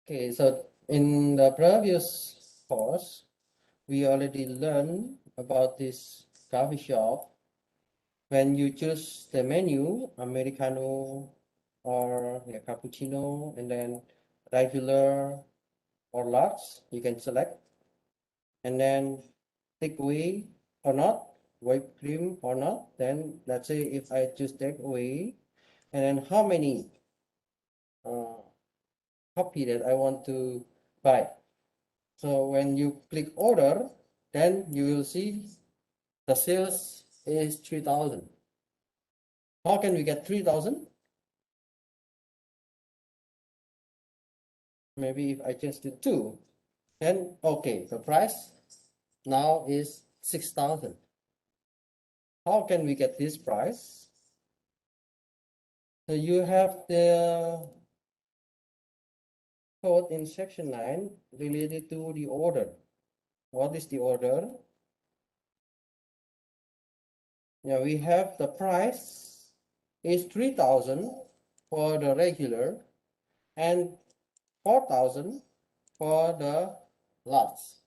Okay, so in the previous course, we already learned about this coffee shop. When you choose the menu, Americano or cappuccino, and then regular or large, you can select, and then take away or not, whipped cream or not. Then let's say if I choose take away, and then how many uh, copy that I want to buy. So when you click order, then you will see the sales is 3,000. How can we get 3,000? Maybe if I change to 2, then okay, the price now is 6,000. How can we get this price? So you have the code in section 9 related to the order. What is the order? Yeah, we have the price is 3,000 for the regular and 4,000 for the lots.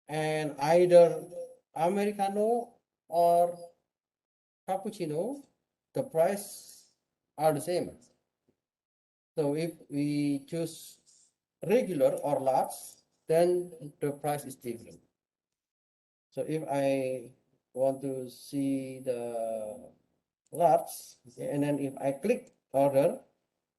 And either Americano or cappuccino, the price are the same. So if we choose regular or lots, then the price is different. So if I want to see the lots, and then if I click order,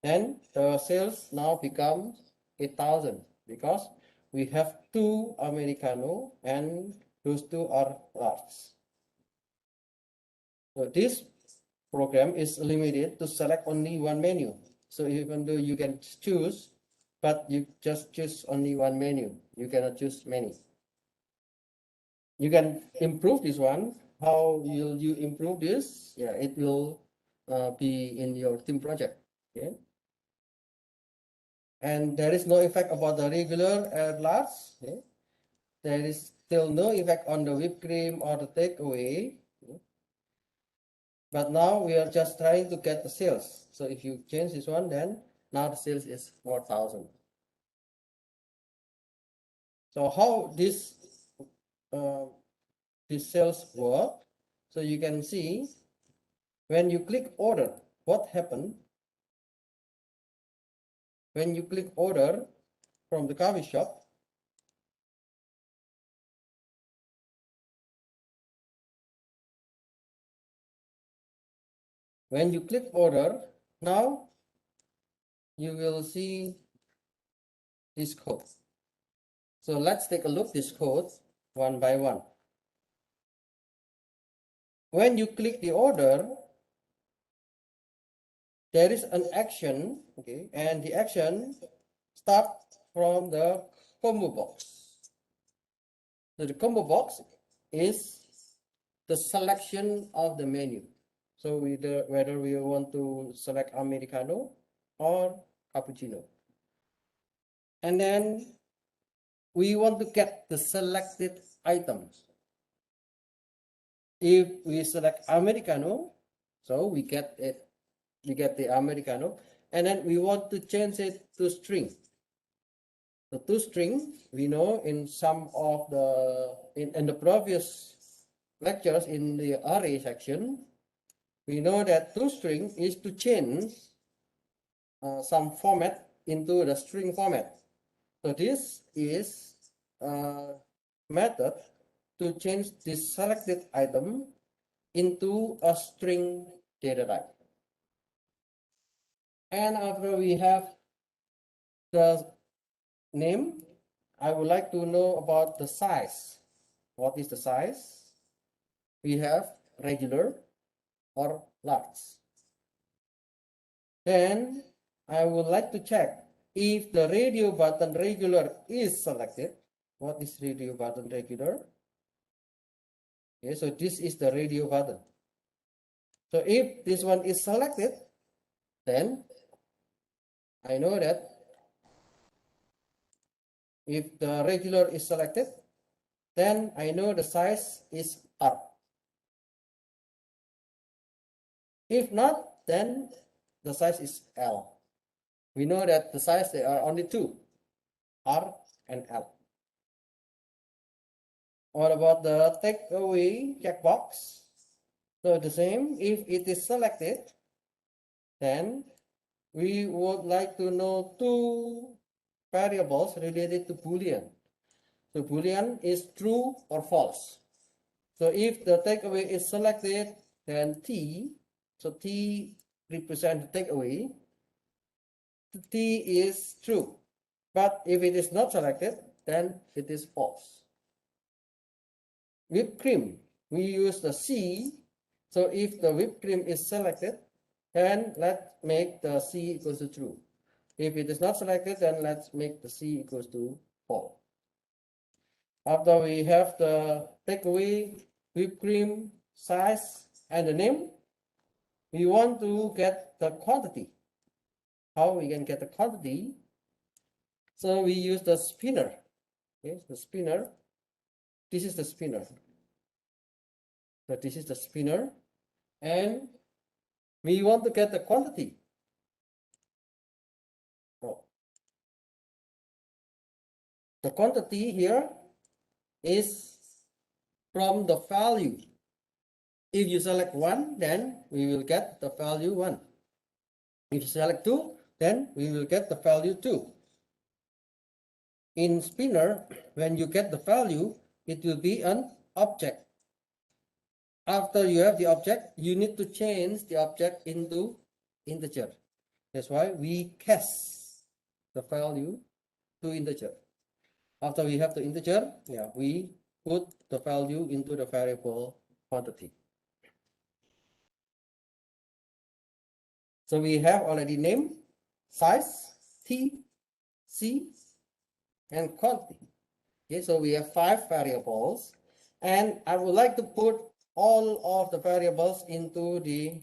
then the sales now become 8,000 because we have 2 Americano and those 2 are large. So this program is limited to select only one menu. So even though you can choose, but you just choose only one menu. You cannot choose many. You can improve this one. How will you improve this? Yeah, it will be in your team project. Okay. And there is no effect about the regular and large. Okay. There is still no effect on the whipped cream or the takeaway. Okay. But now we are just trying to get the sales. So if you change this one, then now the sales is 4,000. So how uh, this sales work? So you can see when you click order, what happened? When you click order from the coffee shop, when you click order, now you will see this code. So let's take a look this code one by one. When you click the order, there is an action, okay, and the action starts from the combo box. So the combo box is the selection of the menu. So whether we want to select Americano or cappuccino. And then we want to get the selected items. If we select Americano, so we get the Americano, and then we want to change it to string. The to string, we know in some of the in the previous lectures in the array section, we know that to string is to change some format into the string format. So this is a method to change this selected item into a string data type. And after we have the name, I would like to know about the size. What is the size? We have regular or large. Then I would like to check if the radio button regular is selected. What is radio button regular? Okay, so this is the radio button. So if this one is selected, then I know that if the regular is selected, then I know the size is R. If not, then the size is L. We know that the size there are only two, R and L. What about the takeaway checkbox? So the same, if it is selected, then we would like to know two variables related to Boolean. So Boolean is true or false. So if the takeaway is selected, then T, so T represents the takeaway, T is true. But if it is not selected, then it is false. Whipped cream, we use the C. So if the whipped cream is selected, then let's make the C equals to true. If it is not selected, then let's make the C equals to false. After we have the takeaway, whipped cream, size, and the name, we want to get the quantity. How we can get the quantity? So we use the spinner. Okay, the spinner. This is the spinner. So this is the spinner, and we want to get the quantity. Oh. The quantity here is from the value. If you select 1, then we will get the value 1. If you select 2, then we will get the value 2. In spinner, when you get the value, it will be an object. After you have the object, you need to change the object into integer. That's why we cast the value to integer. After we have the integer, we put the value into the variable quantity. So we have already name, size, T, C, and quantity. Okay, so we have 5 variables, and I would like to put all of the variables into the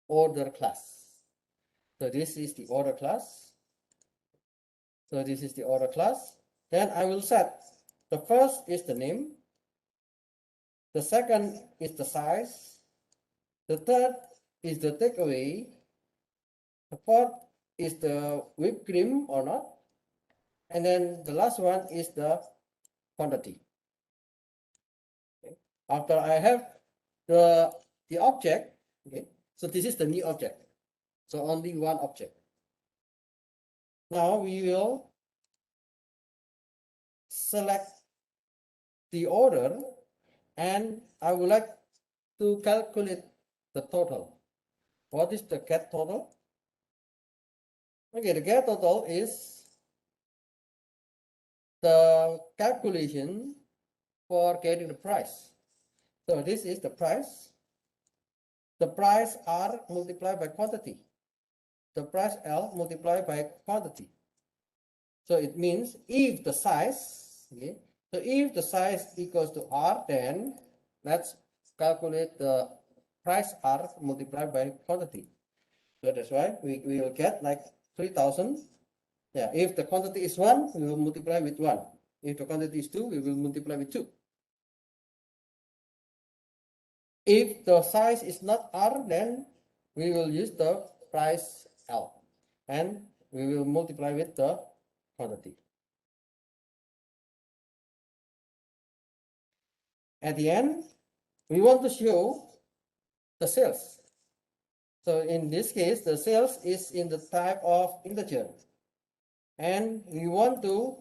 order class. So this is the order class. So this is the order class. Then I will set the first is the name, the second is the size, the third is the takeaway, the fourth is the whipped cream or not, and then the last one is the quantity. Okay. After I have the object, okay, so this is the new object. So only one object. Now we will select the order, and I would like to calculate the total. What is the get total? Okay, the get total is the calculation for getting the price. So this is the price. The price R multiplied by quantity. The price L multiplied by quantity. So it means if the size, okay, so if the size equals to R, then let's calculate the price R multiplied by quantity. So that's why we will get like 3,000. Yeah, if the quantity is 1, we will multiply with 1. If the quantity is 2, we will multiply with 2. If the size is not R, then we will use the price L, and we will multiply with the quantity. At the end, we want to show the sales. So in this case, the sales is in the type of integer, and we want to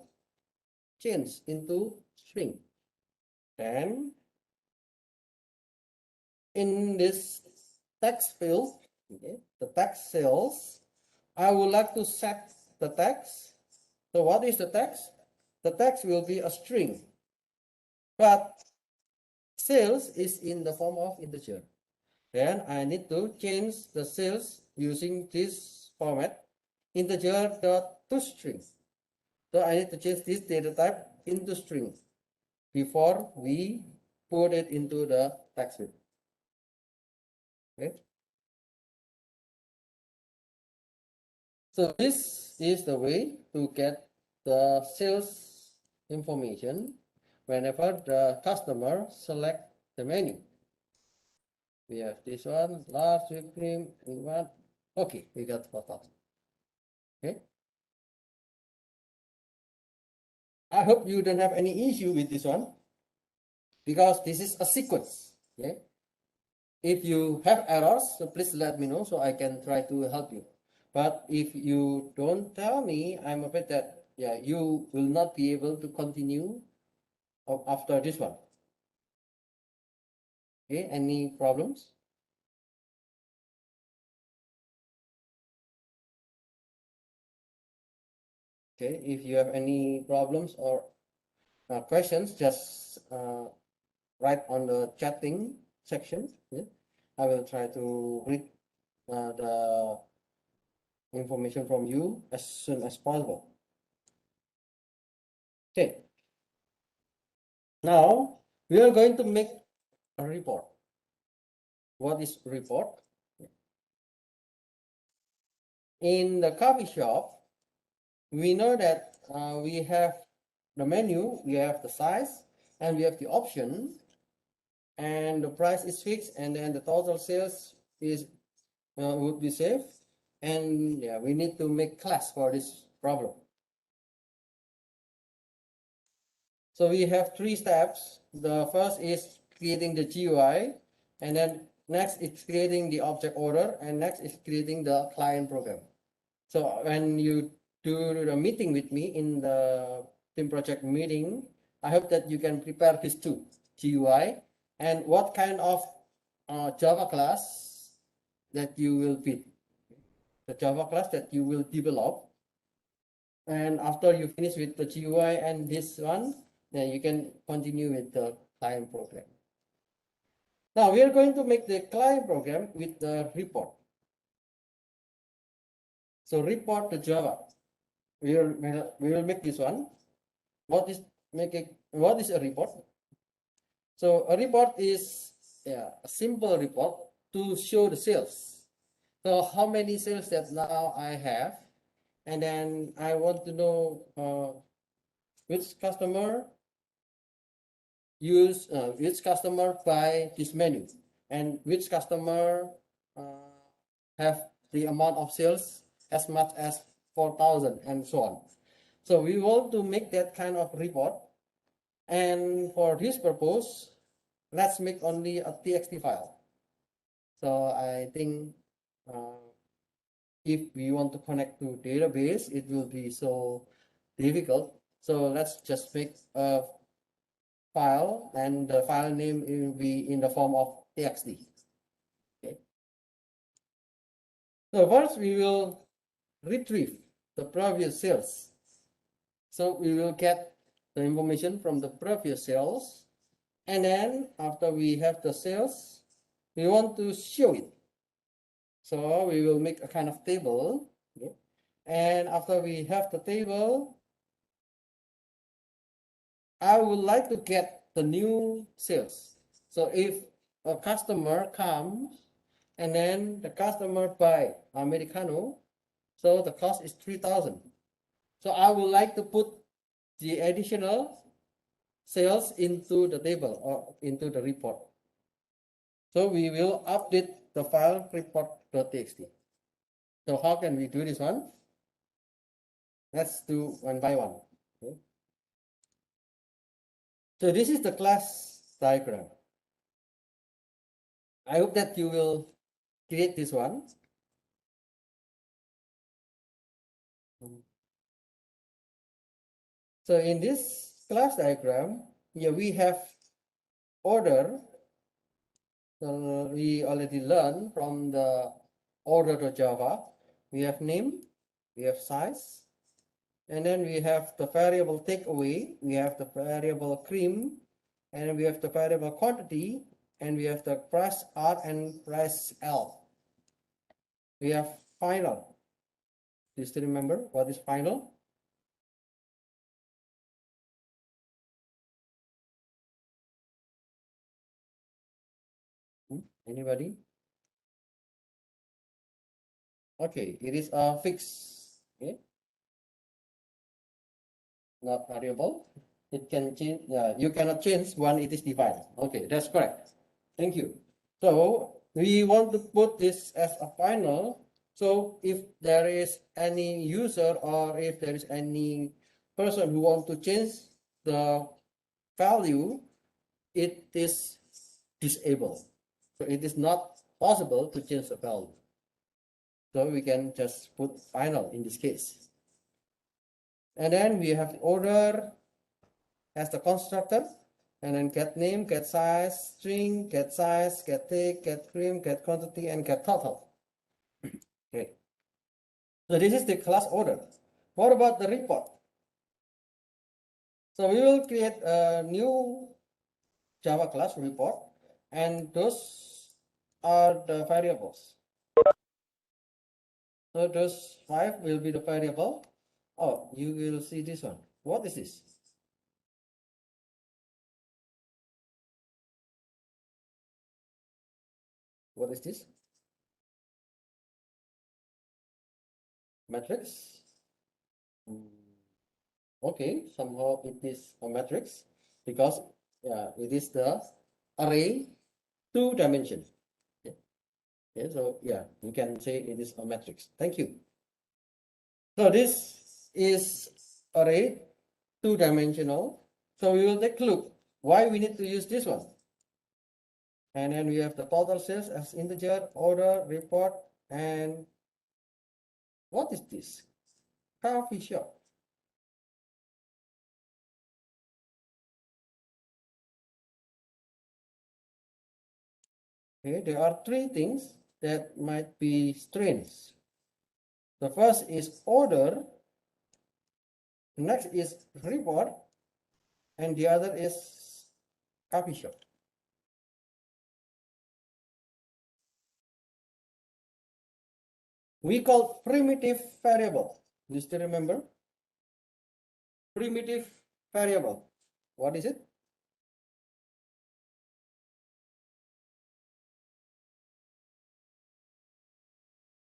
change into string. Then in this text field, okay, the text cells, I would like to set the text. So what is the text? The text will be a string, but sales is in the form of integer. Then I need to change the sales using this format, integer dot to string. So I need to change this data type into string before we put it into the text field. Okay. So this is the way to get the sales information whenever the customer select the menu. We have this one, large whipped cream, and one. Okay, we got 4,000. Okay. I hope you don't have any issue with this one because this is a sequence. Okay. If you have errors, so please let me know so I can try to help you. But if you don't tell me, I'm afraid that yeah, you will not be able to continue after this one. Okay, any problems? Okay, if you have any problems or questions, just write on the chatting section. Yeah? I will try to read the information from you as soon as possible. Okay, now we are going to make a report. What is report? In the coffee shop, we know that we have the menu, we have the size, and we have the option, and the price is fixed, and then the total sales is would be saved. And yeah, we need to make class for this problem. So we have three steps. The first is creating the GUI, and then next it's creating the object order, and next is creating the client program. So when you do the meeting with me in the team project meeting, I hope that you can prepare these two, GUI, and what kind of Java class that you will build, the Java class that you will develop. And after you finish with the GUI and this one, then you can continue with the client program. Now we are going to make the client program with the report. So report to Java. We will make this one. What is a report? So a report is a simple report to show the sales. So how many sales that now I have, and then I want to know which customer which customer buy this menu, and which customer have the amount of sales as much as 4,000 and so on. So we want to make that kind of report, and for this purpose, let's make only a txt file. So I think if we want to connect to database, it will be so difficult. So let's just make a file, and the file name will be in the form of txt. Okay. So first we will retrieve the previous sales. So we will get the information from the previous sales, and then after we have the sales, we want to show it. So we will make a kind of table. Okay. And after we have the table, I would like to get the new sales. So if a customer comes and then the customer buy Americano, so the cost is 3,000. So I would like to put the additional sales into the table or into the report. So we will update the file report.txt. So how can we do this one? Let's do one by one. Okay. So this is the class diagram. I hope that you will create this one. So in this class diagram, here we have order. So we already learned from the order.java. We have name, we have size, and then we have the variable takeaway, we have the variable cream, and we have the variable quantity, and we have the price R and price L. We have final. Do you still remember what is final? Anybody? Okay, it is a fixed. Okay, not variable. It can change. You cannot change when it is defined. Okay, that's correct. Thank you. So we want to put this as a final. So if there is any user or if there is any person who wants to change the value, it is disabled. So it is not possible to change the value. So we can just put final in this case. And then we have order as the constructor, and then get name, get size, string, get size, get take, get cream, get quantity, and get total. Okay. So this is the class order. What about the report? So we will create a new Java class report, and those are the variables. So those 5 will be the variable. Oh, you will see this one. What is this? What is this? Matrix. Okay, somehow it is a matrix because it is the array 2 dimension. Okay. Okay, so yeah, you can say it is a matrix. Thank you. So this is array 2-dimensional. So we will take a look why we need to use this one. And then we have the total sales as integer, order, report, and what is this? Coffee shop. Okay, there are 3 things that might be strange. The first is order, next is report, and the other is coffee shop. We call primitive variable. Do you still remember? Primitive variable. What is it?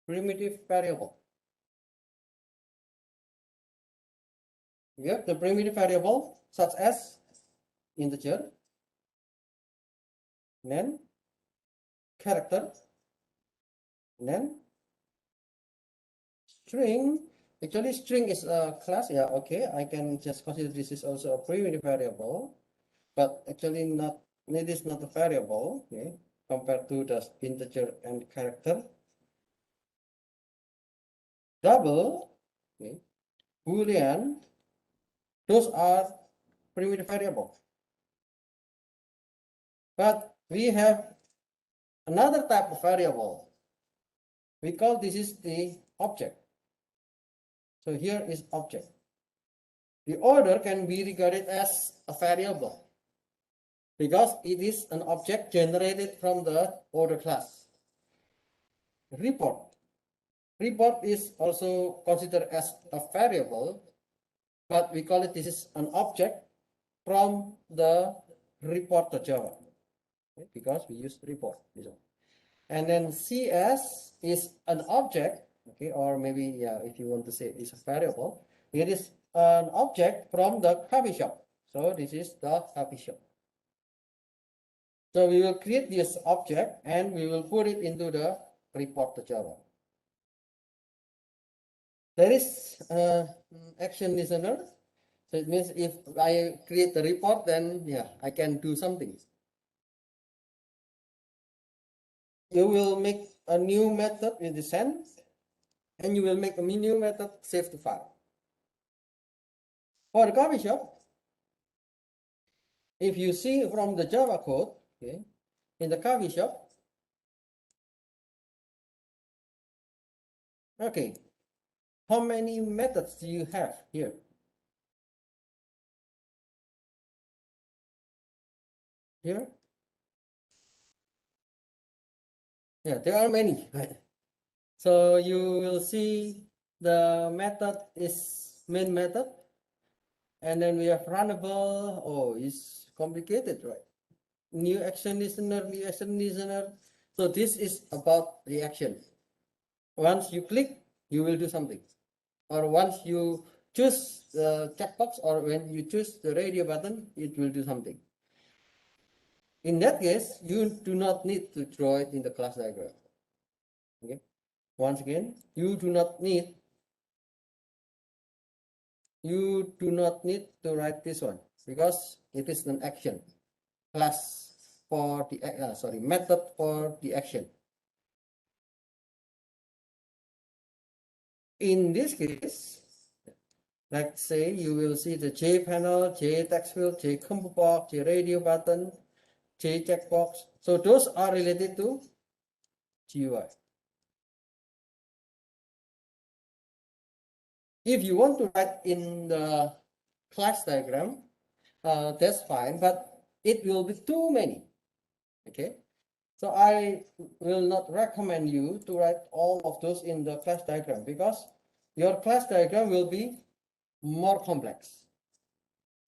Primitive variable. We have the primitive variable such as integer, then character, then string. Actually, string is a class. Yeah, okay. I can just consider this is also a primitive variable, but actually not. It is not a variable. Okay, compared to the integer and character. Double, okay, Boolean. Those are primitive variables. But we have another type of variable. We call this is the object. So here is object. The order can be regarded as a variable because it is an object generated from the order class. Report. Report is also considered as a variable, but we call it this is an object from the report Java, okay, because we use report. And then CS is an object, okay, or maybe yeah, if you want to say it's a variable, it is an object from the coffee shop. So this is the coffee shop. So we will create this object and we will put it into the report Java. There is action listener. So it means if I create the report, then yeah, I can do something. You will make a new method with the send, and you will make a new method save to file. For the coffee shop, if you see from the Java code, okay, in the coffee shop, okay, how many methods do you have here? Here? Yeah, there are many. So you will see the method is main method, and then we have runnable. Oh, it's complicated, right? New action listener, new action listener. So this is about the action. Once you click, you will do something. Or once you choose the checkbox or when you choose the radio button, it will do something. In that case, you do not need to draw it in the class diagram. Okay. once again, you do not need to write this one because it is an action class for the method for the action. In this case, let's say you will see the J panel, J text field, J combo box, J radio button, J checkbox. So those are related to GUI. If you want to write in the class diagram, that's fine, but it will be too many. Okay, so I will not recommend you to write all of those in the class diagram because your class diagram will be more complex.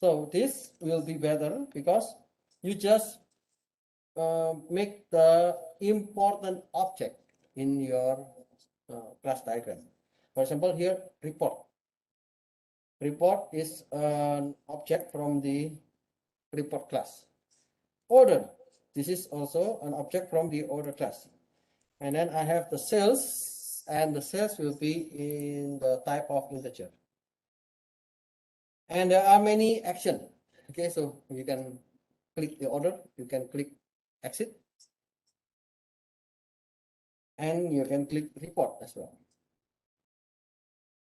So this will be better because you just make the important object in your class diagram. For example, here report. Report is an object from the report class. Order. This is also an object from the order class. And then I have the sales, and the sales will be in the type of integer. And there are many actions. Okay, so you can click the order, you can click exit, and you can click report as well.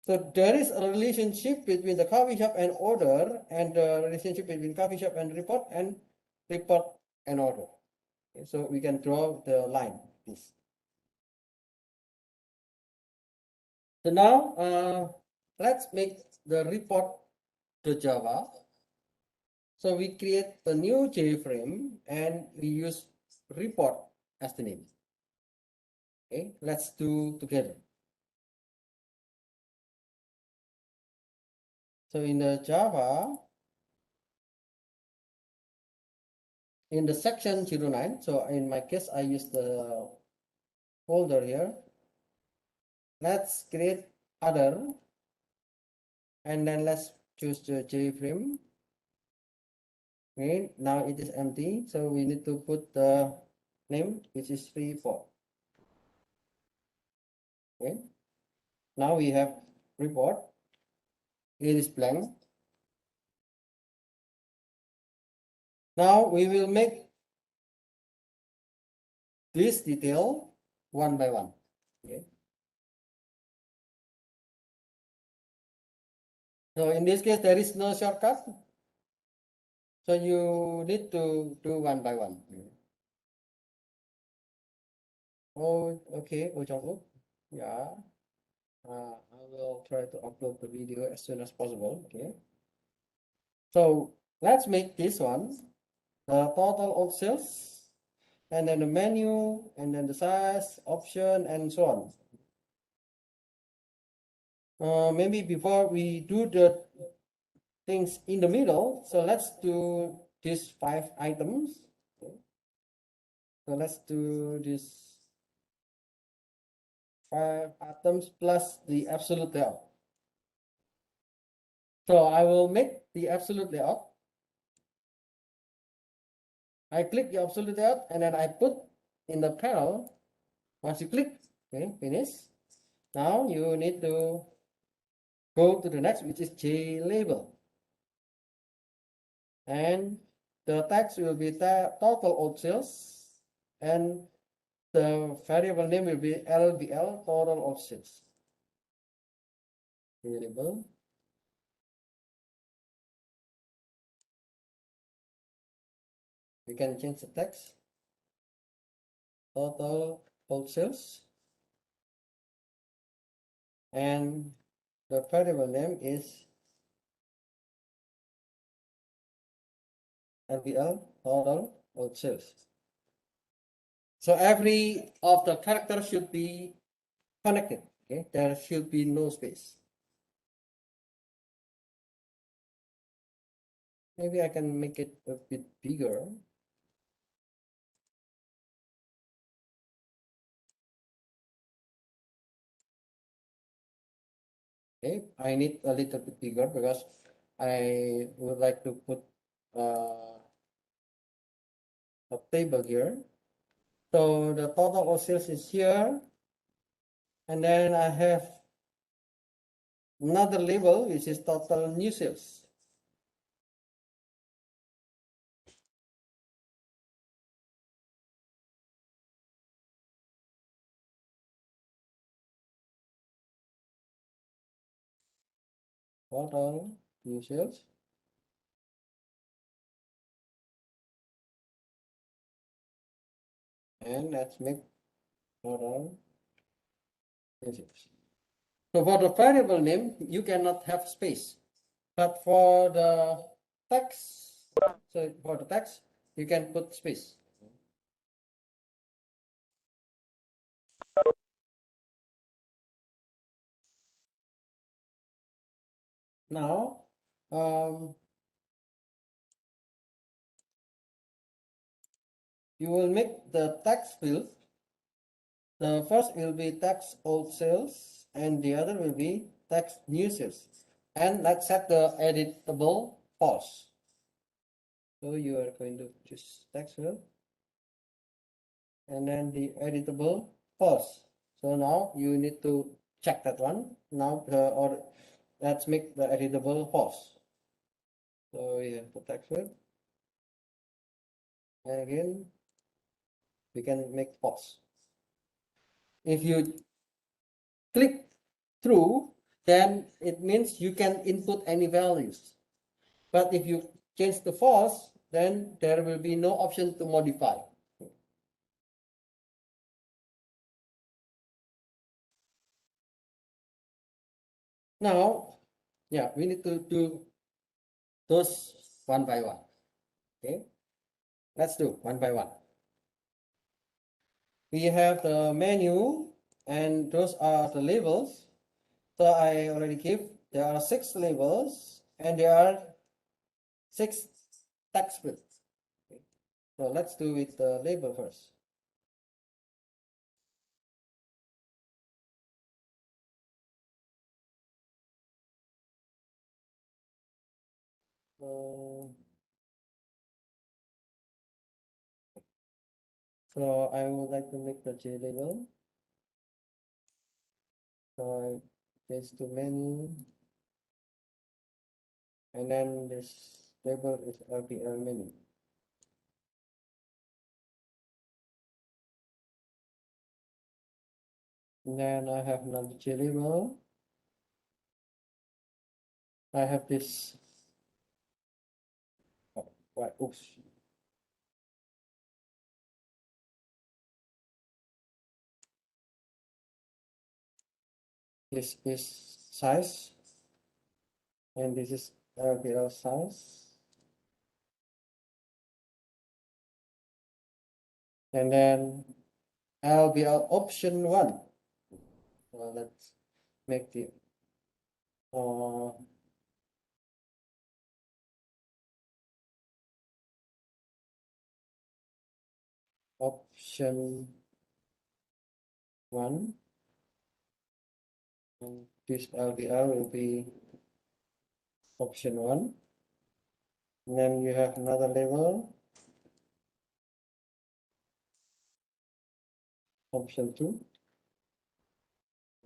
So there is a relationship between the coffee shop and order, and the relationship between coffee shop and report and order. Okay, so we can draw the line. This. So now let's make the report to Java. So we create a new JFrame and we use report as the name. Okay, let's do together. So in the Java, in the section 09, so in my case, I use the folder here. Let's create other, and then let's choose the JFrame. Okay, now it is empty, so we need to put the name, which is report. Okay, now we have report. It is blank. Now we will make this detail one by one. Okay. So in this case, there is no shortcut. So you need to do one by one. Oh, okay, Ojanguk. Yeah. I will try to upload the video as soon as possible. Okay. So let's make this one the total of sales, and then the menu, and then the size, option, and so on. Maybe before we do the things in the middle, so let's do these 5 items. Okay. So let's do this 5 items plus the absolute layout. So I will make the absolute layout. I click the absolute layout and then I put in the panel. Once you click, okay, finish. Now you need to go to the next, which is J label. And the text will be total of sales, and the variable name will be LBL, total of sales. Variable. We can change the text. Total of sales. And the variable name is LBL, total of sales. So every of the characters should be connected. Okay, there should be no space. Maybe I can make it a bit bigger. Okay, I need a little bit bigger because I would like to put a table here. So the total of sales is here. And then I have another label which is total new sales. Total new sales. And let's make total new sales. So for the variable name, you cannot have space. But for the text, so for the text, you can put space. Now, you will make the text field. The first will be text old sales, and the other will be text new sales. And let's set the editable false. So you are going to choose text field, and then the editable false. So now you need to check that one. Now, or let's make the editable false. So we have the text field, and again we can make false. If you click through, then it means you can input any values. But if you change the false, then there will be no option to modify. Now, yeah, we need to do those one by one. Okay, let's do one by one. We have the menu, and those are the labels. So I already give, there are 6 labels, and there are 6 text fields. Okay. So let's do with the label first. So I would like to make the J label. So there's the menu, and then this label is LPL menu. And then I have another J label. I have this. Oh, right, oops. This is size, and this is LPL size. And then LBL option 1. So let's make the option 1, and this LBL will be option 1. And then you have another label, option 2.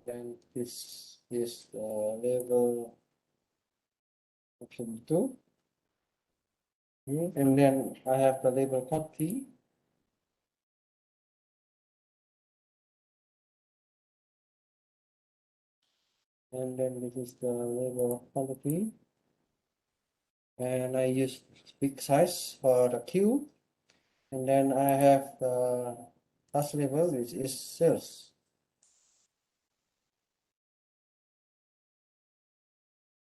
Then this is the label option 2. And then I have the label quantity. And then this is the label quantity. And I use big size for the queue. And then I have the last label, which is sales.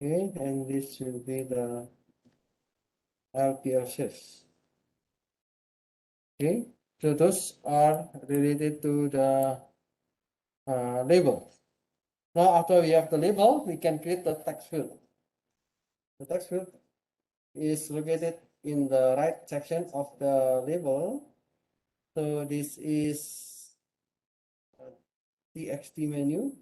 Okay, and this will be the LPL sales. Okay, so those are related to the label. Now, after we have the label, we can create the text field. The text field is located in the right section of the label. So this is txt menu.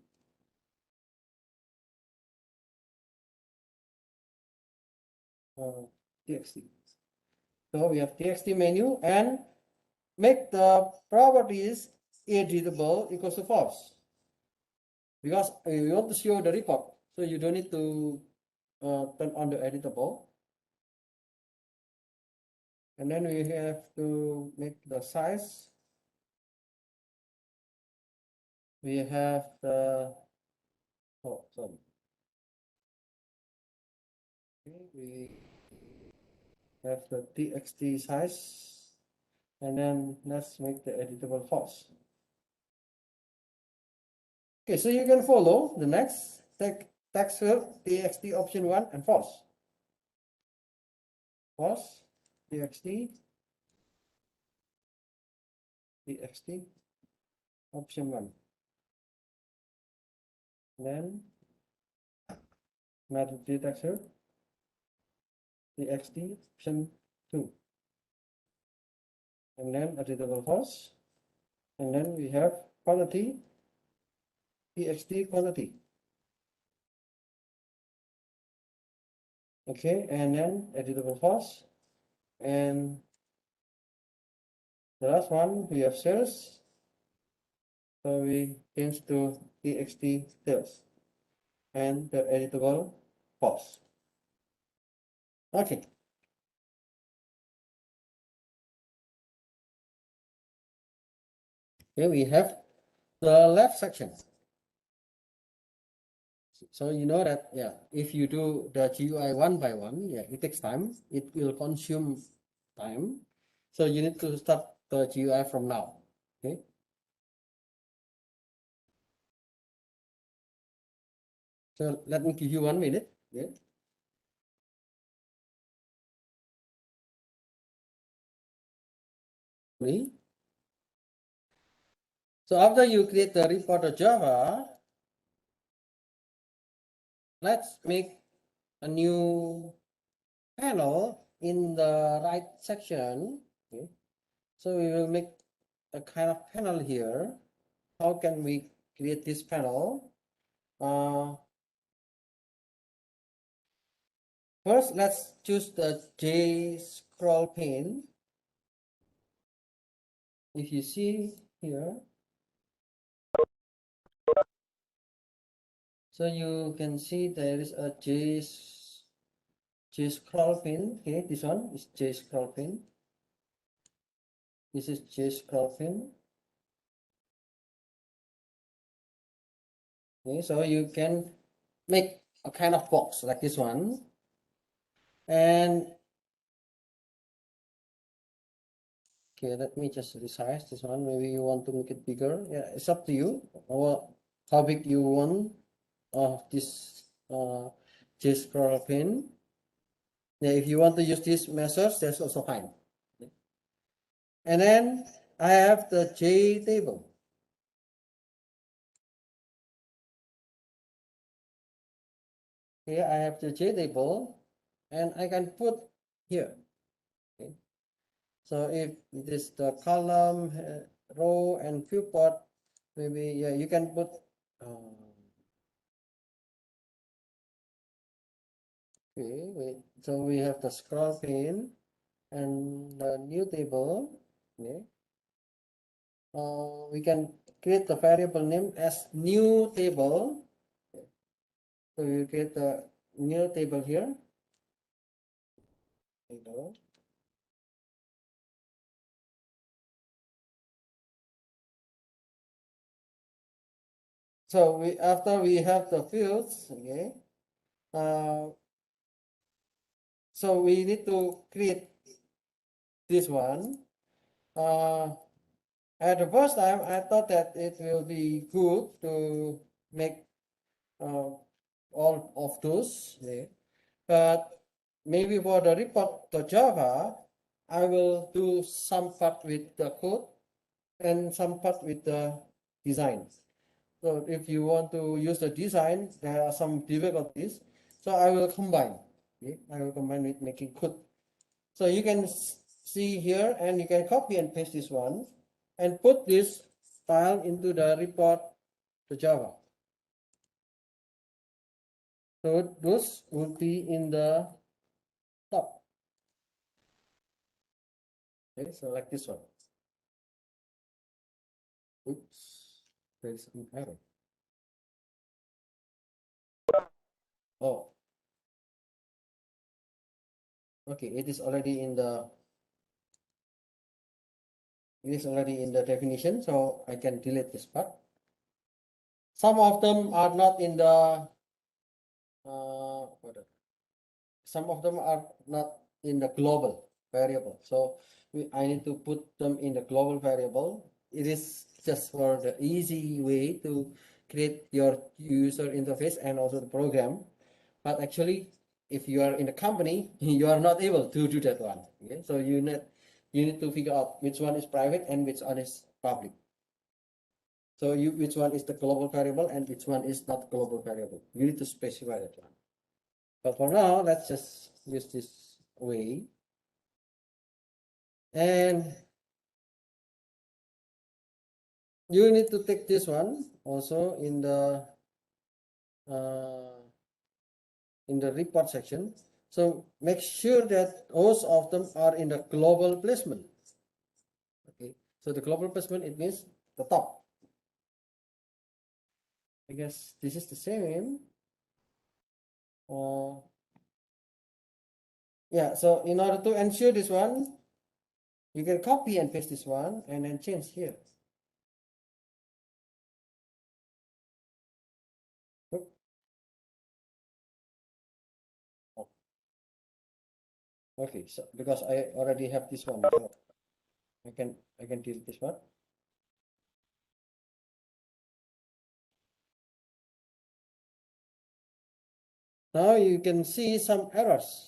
Txt. So we have txt menu, and make the properties editable equals to false. because you want to show the report, so you don't need to turn on the editable. And then we have to make the size. We have the sorry. Okay, we have the txt size, and then let's make the editable false. Okay, so you can follow the next text field txt option 1 and false. False, txt, txt option 1. Then another text field txt option 2. And then editable false. And then we have quality txt quality. Okay, and then editable false. And the last one we have sales. So we change to txt sales and the editable false. Okay. Here we have the left section. So you know that, yeah, if you do the GUI one by one, yeah, it takes time. It will consume time. So you need to start the GUI from now. Okay. So let me give you 1 minute. Yeah. So after you create the report Java, let's make a new panel in the right section. Okay. So we will make a kind of panel here. How can we create this panel? First, let's choose the J scroll pane. If you see here, so you can see there is a J scroll pane. Okay, this one is J scroll pane. This is J scroll pane. Okay, so you can make a kind of box like this one, and okay, let me just resize this one. Maybe you want to make it bigger. Yeah, it's up to you. Or how big you want of this J scroll pane. Yeah, if you want to use these methods, that's also fine. And then I have the J table. Here I have the J table, and I can put here. Okay. So if it is the column, row, and viewport, maybe yeah, you can put. Okay, wait. So we have the scroll pane and the new table. Okay. We can create the variable name as new table. So you create the new table here. Table. So after we have the fields, okay. So we need to create this one. At the first time, I thought that it will be good to make all of those, okay. But maybe for the report.java, I will do some part with the code and some part with the design. So if you want to use the design, there are some difficulties. So I will combine. Okay? I will combine with making code. So you can see here, and you can copy and paste this one and put this file into the report to Java. So those will be in the top. Okay, so like this one. Oops, there's an error. Oh, okay, it is already in the definition, so I can delete this part. Some of them are not in the some of them are not in the global variable. So I need to put them in the global variable. It is just for the easy way to create your user interface and also the program. But actually, if you are in a company, you are not able to do that one. Okay? So you need to figure out which one is private and which one is public. So which one is the global variable and which one is not global variable. You need to specify that one. But for now, let's just use this way. And you need to take this one also uh, in the report section. So make sure that most of them are in the global placement. Okay. So the global placement, it means the top. I guess this is the same. Yeah. So in order to ensure this one, you can copy and paste this one and then change here. Oh, okay, so because I already have this one, so I can delete this one. Now you can see some errors.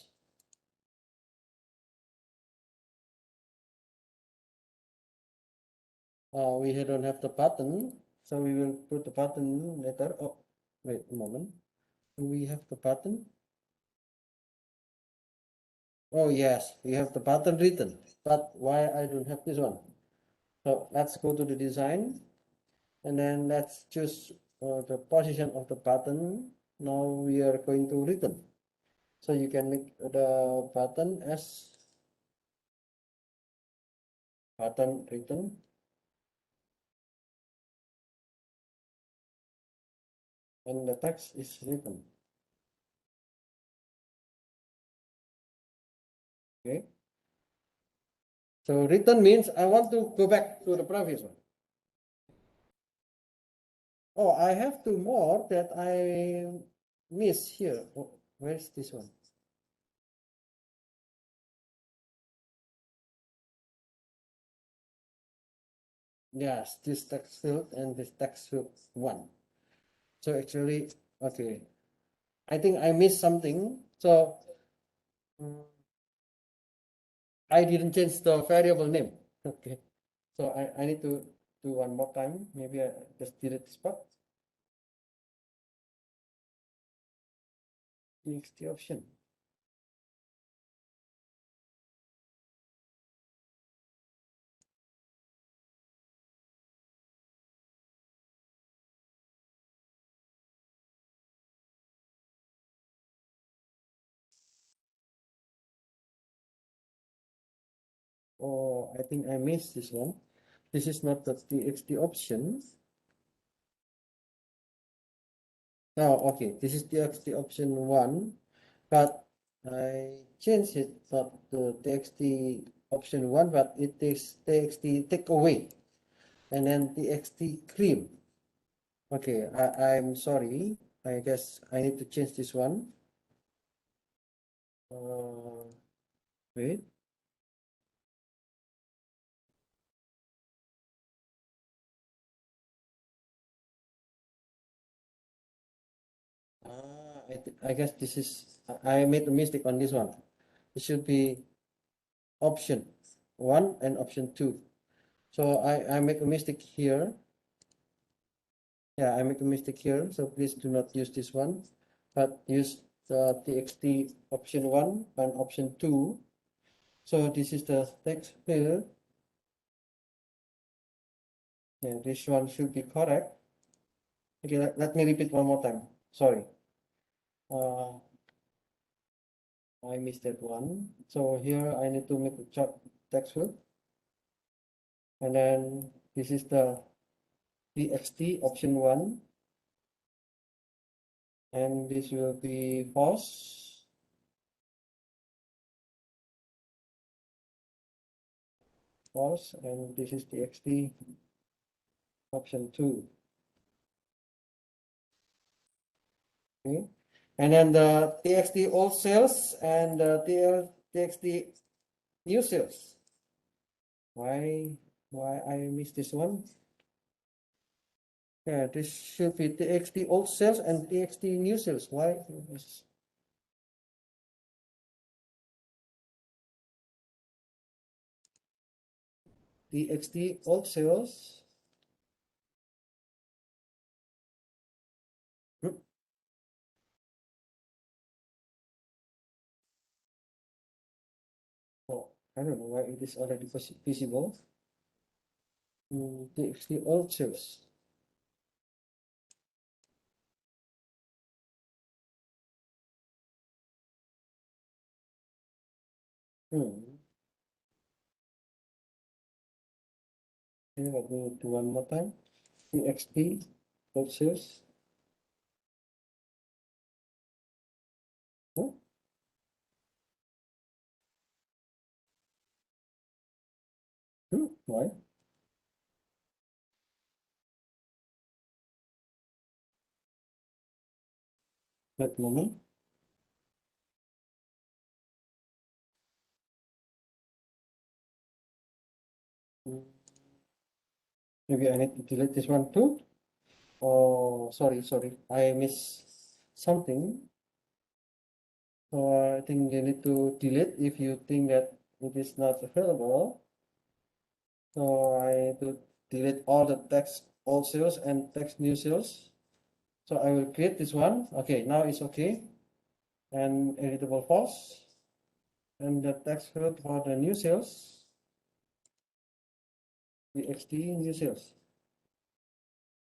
We don't have the button, so we will put the button later. Oh, wait a moment. Do we have the button? Oh yes, we have the button written, but why I don't have this one? So let's go to the design, and then let's choose the position of the button. Now we are going to written. So you can make the button as button written, and the text is written. Okay. So written means I want to go back to the previous one. Oh, I have two more that I miss here. Oh, where's this one? Yes, this text field and this text field one. So actually, okay, I think I missed something. So I didn't change the variable name. Okay, so I need to do one more time. Maybe I just delete this part. TXT option. Oh, I think I missed this one. This is not the TXT option. Oh, okay. This is TXT option one, but I changed it not to TXT option one, but it is TXT takeaway and then TXT cream. Okay, I'm sorry. I guess I need to change this one. Uh, wait. I guess this is, I made a mistake on this one. It should be option one and option two. So I make a mistake here. Yeah, I make a mistake here, so please do not use this one, but use the txt option one and option two. So this is the text field. Yeah, this one should be correct. Okay, let me repeat one more time. Sorry. Uh, I missed that one. So here I need to make a chart text field. And then this is the txt option one. and this will be false. False, and this is txt option 2. Okay, and then the txt old cells and the txt new cells. Why I missed this one? Yeah, this should be txt old cells and txt new cells. Why? txt old cells. Hmm. Oh, I don't know why it is already visible. Txt old cells. Hmm. Okay, let me do one more time. txt old cells. Hmm? Hmm? Why? That moment. Hmm. Maybe I need to delete this one too. Oh, sorry. I missed something. So I think you need to delete if you think that it is not available. So I need to delete all the text old cells and text new cells. So I will create this one. Okay, now it's okay. And editable false. And the text field for the new cells, txt new cells.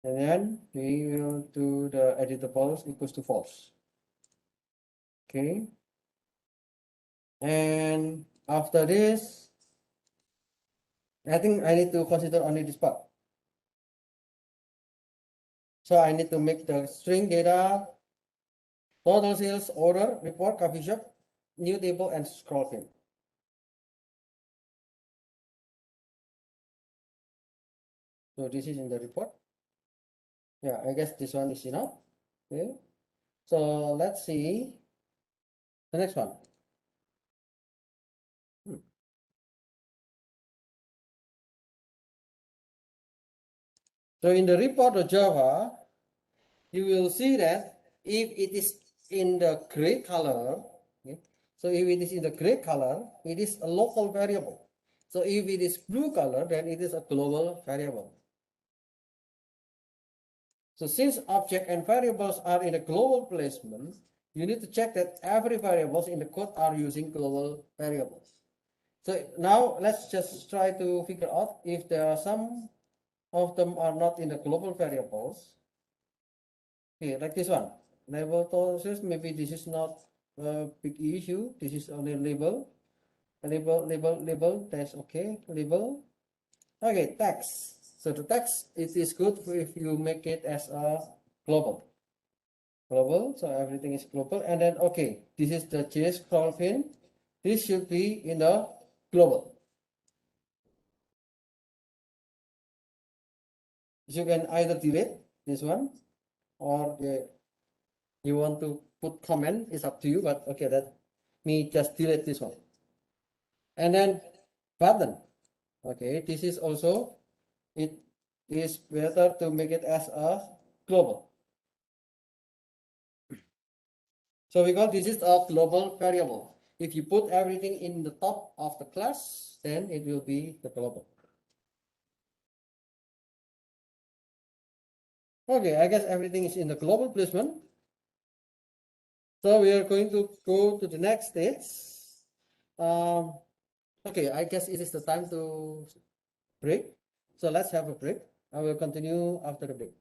And then we will do the editables equals to false. Okay. And after this, I think I need to consider only this part. So I need to make the string data, total sales order, report, coffee shop, new table, and scroll pin. So this is in the report. Yeah, I guess this one is enough. Okay. So let's see the next one. Hmm. So in the report.java, you will see that if it is in the gray color, okay, so if it is in the gray color, it is a local variable. So if it is blue color, then it is a global variable. So since object and variables are in a global placement, you need to check that every variables in the code are using global variables. So now let's just try to figure out if there are some of them are not in the global variables. Okay, like this one. Label tolerances, maybe this is not a big issue. This is only label. Label, that's okay. Label. Okay, text. So the text, it is good if you make it as a global. Global, so everything is global. And then, okay, this is the JS crawl pin. This should be in the global. You can either delete this one or you want to put comment, it's up to you, but okay, let me just delete this one. And then button. Okay, this is also, it is better to make it as a global. So because this is a global variable. If you put everything in the top of the class, then it will be the global. Okay, I guess everything is in the global placement. So we are going to go to the next stage. Okay, I guess it is the time to break. So let's have a break. I will continue after the break.